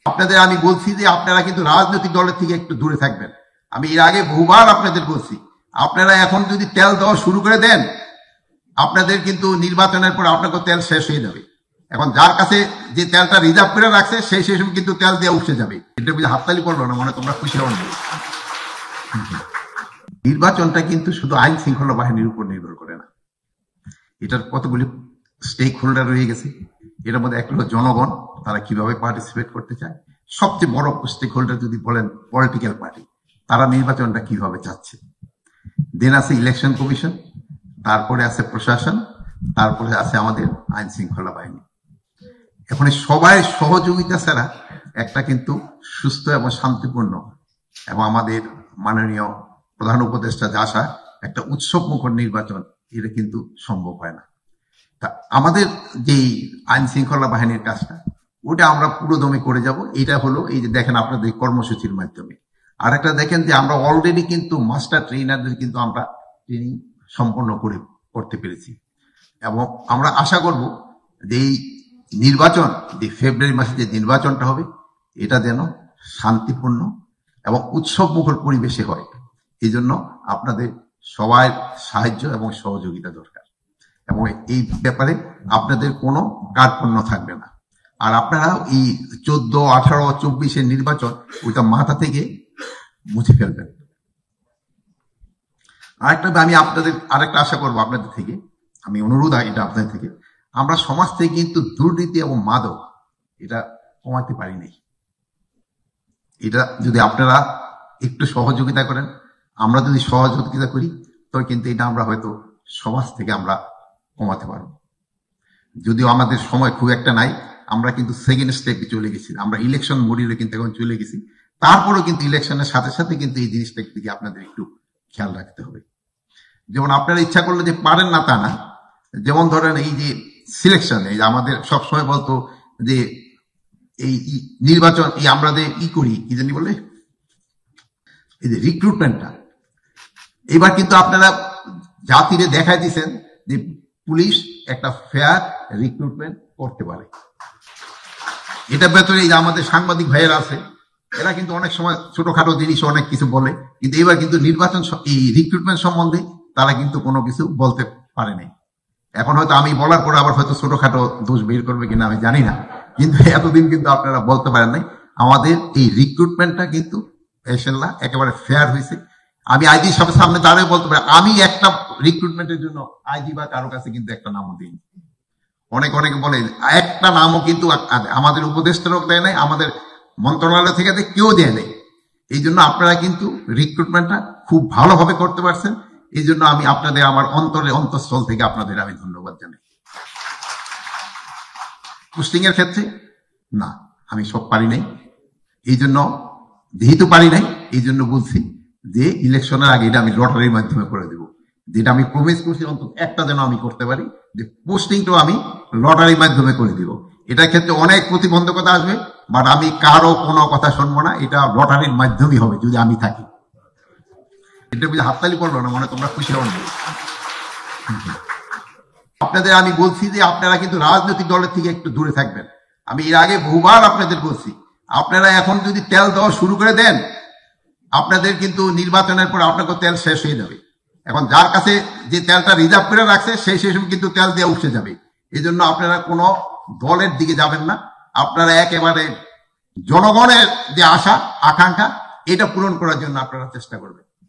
আপনাদের আমি বলছি যে আপনারা কিন্তু রাজনৈতিক দলের থেকে একটু দূরে থাকবেন। আমি এর আগে বহুবার আপনাদের বলছি, আপনারা এখন যদি তেল দেওয়া শুরু করে দেন, আপনাদের কিন্তু নির্বাচনের পর আপনাকে তেল শেষ হয়ে যাবে। এখন যার কাছে যে তেলটা রিজার্ভ করে রাখছে সেই সময় কিন্তু তেল দিয়ে উঠে যাবে। এটা বুঝে হাততালি করলো না, মানে তোমরা খুশি হন। নির্বাচনটা কিন্তু শুধু আইন শৃঙ্খলা বাহিনীর উপর নির্ভর করে না, এটার কতগুলি স্টেক হোল্ডার রয়ে গেছে। এটার মধ্যে একটা হলো জনগণ, তারা কিভাবে পার্টিসিপেট করতে চায়। সবচেয়ে বড় স্টেক হোল্ডার যদি বলেন পলিটিক্যাল পার্টি, তারা নির্বাচনটা কিভাবে চাচ্ছে। দেন আছে ইলেকশন কমিশন, তারপরে আছে প্রশাসন, তারপরে আছে আমাদের আইন শৃঙ্খলা বাহিনী। এখন সবাই সহযোগিতা ছাড়া একটা কিন্তু সুস্থ এবং শান্তিপূর্ণ এবং আমাদের মাননীয় প্রধান উপদেষ্টা যা আশা একটা উৎসব মুখর নির্বাচন, এটা কিন্তু সম্ভব হয় না। তা আমাদের যে আইন শৃঙ্খলা বাহিনীর কাজটা, ওটা আমরা পুরোদমে করে যাব। এটা হলো এই যে দেখেন আপনাদের কর্মসূচির মাধ্যমে। আর একটা দেখেন যে আমরা অলরেডি কিন্তু মাস্টার ট্রেনারদের কিন্তু আমরা ট্রেনিং সম্পন্ন করতে পেরেছি, এবং আমরা আশা করব যে এই নির্বাচন, যে ফেব্রুয়ারি মাসে যে নির্বাচনটা হবে, এটা যেন শান্তিপূর্ণ এবং উৎসব মুখর পরিবেশে হয়। এই জন্য আপনাদের সবার সাহায্য এবং সহযোগিতা দরকার, এবং এই ব্যাপারে আপনাদের কোনো কার্পণ্য থাকবে না। আর আপনারা এই 14, 18, 24 নির্বাচন ওইটা মাথা থেকে মুছে ফেলবেন। আমি আপনাদের আরেকটা আশা করবো আপনাদের থেকে, আমি অনুরোধ এটা আপনাদের থেকে, আমরা সমাজ থেকে কিন্তু দুর্নীতি এবং মাদক এটা কমাতে পারি নাই। এটা যদি আপনারা একটু সহযোগিতা করেন, আমরা যদি সহযোগিতা করি, তবে কিন্তু এটা আমরা হয়তো সমাজ থেকে আমরা কমাতে পারবো। যদিও আমাদের সময় খুব একটা নাই, আমরা কিন্তু সেকেন্ড স্টেপে চলে গেছি, আমরা ইলেকশন মোডে কিন্তু এখন চলে গেছি। তারপরেও কিন্তু ইলেকশনের সাথে সাথে কিন্তু এই জিনিসটার দিকে আপনাদের একটু খেয়াল রাখতে হবে। যেমন আপনারা ইচ্ছা করলে যে পারেন না তা না, যেমন ধরেন এই যে সিলেকশন, এই যে আমাদের সবসময় বলতো যে এই নির্বাচন আমরা যে করি কি জানি বলে, এই যে রিক্রুটমেন্টটা, এবার কিন্তু আপনারা জাতিরে দেখাই দিচ্ছেন যে পুলিশ একটা ফেয়ার রিক্রুটমেন্ট করতে পারে। এটা ভেতরে এই যে আমাদের সাংবাদিক ভাইয়েরা আছে, এরা কিন্তু অনেক সময় ছোটখাটো জিনিস অনেক কিছু বলে, কিন্তু এবার কিন্তু নির্বাচন এই রিক্রুটমেন্ট সম্বন্ধে তারা কিন্তু কোনো কিছু বলতে পারে নাই। এখন হয়তো আমি বলার পরে আবার হয়তো ছোটখাটো দোষ বের করবে কিনা আমি জানি না, কিন্তু এতদিন কিন্তু আপনারা বলতে পারেন নাই। আমাদের এই রিক্রুটমেন্টটা কিন্তু ইনশাআল্লাহ একেবারে ফেয়ার হয়েছে। আমি আইজি সবার সামনে দাঁড়িয়ে বলতে পারি, আমি একটা রিক্রুটমেন্টের জন্য আইজি বা কারো কাছে কিন্তু একটা নামও দিইনি। অনেকে বলে একটা নামও কিন্তু আমাদের উপদেষ্টারও দেয় নাই, আমাদের মন্ত্রণালয় থেকে কেউ দেয় নাই। এই জন্য আপনারা কিন্তু রিক্রুটমেন্টটা খুব ভালোভাবে করতে পারছেন। এই জন্য আমি আপনাদের আমার অন্তঃস্থল থেকে আপনাদের আমি ধন্যবাদ জানাই। পোস্টিং এর ক্ষেত্রে না, আমি সব পারি নাই, এই জন্য যেহেতু পারি নাই, এই জন্য বলছি যে ইলেকশনের আগে এটা আমি লটারির মাধ্যমে করে দেব। যেটা আমি প্রমিস করছি অন্তত একটা যেন আমি করতে পারি, যে পোস্টিংটাও আমি লটারির মাধ্যমে করে দিব। এটার ক্ষেত্রে অনেক প্রতিবন্ধকতা আসবে, বাট আমি কারো কোনো কথা শুনবো না, এটা লটারির মাধ্যমেই হবে যদি আমি থাকি। এটা বুঝে হাততালি করলো না, মানে তোমরা খুশি হন। আপনাদের আমি বলছি যে আপনারা কিন্তু রাজনৈতিক দলের থেকে একটু দূরে থাকবেন। আমি এর আগে বহুবার আপনাদের বলছি, আপনারা এখন যদি তেল দেওয়া শুরু করে দেন, আপনাদের কিন্তু নির্বাচনের পর আপনাকে তেল শেষ হয়ে যাবে। এখন যার কাছে যে তেলটা রিজার্ভ করে রাখছে সেই সময় কিন্তু তেল দিয়ে উঠে যাবে। এই জন্য আপনারা কোনো দলের দিকে যাবেন না, আপনারা একেবারে জনগণের যে আশা আকাঙ্ক্ষা এটা পূরণ করার জন্য আপনারা চেষ্টা করবেন।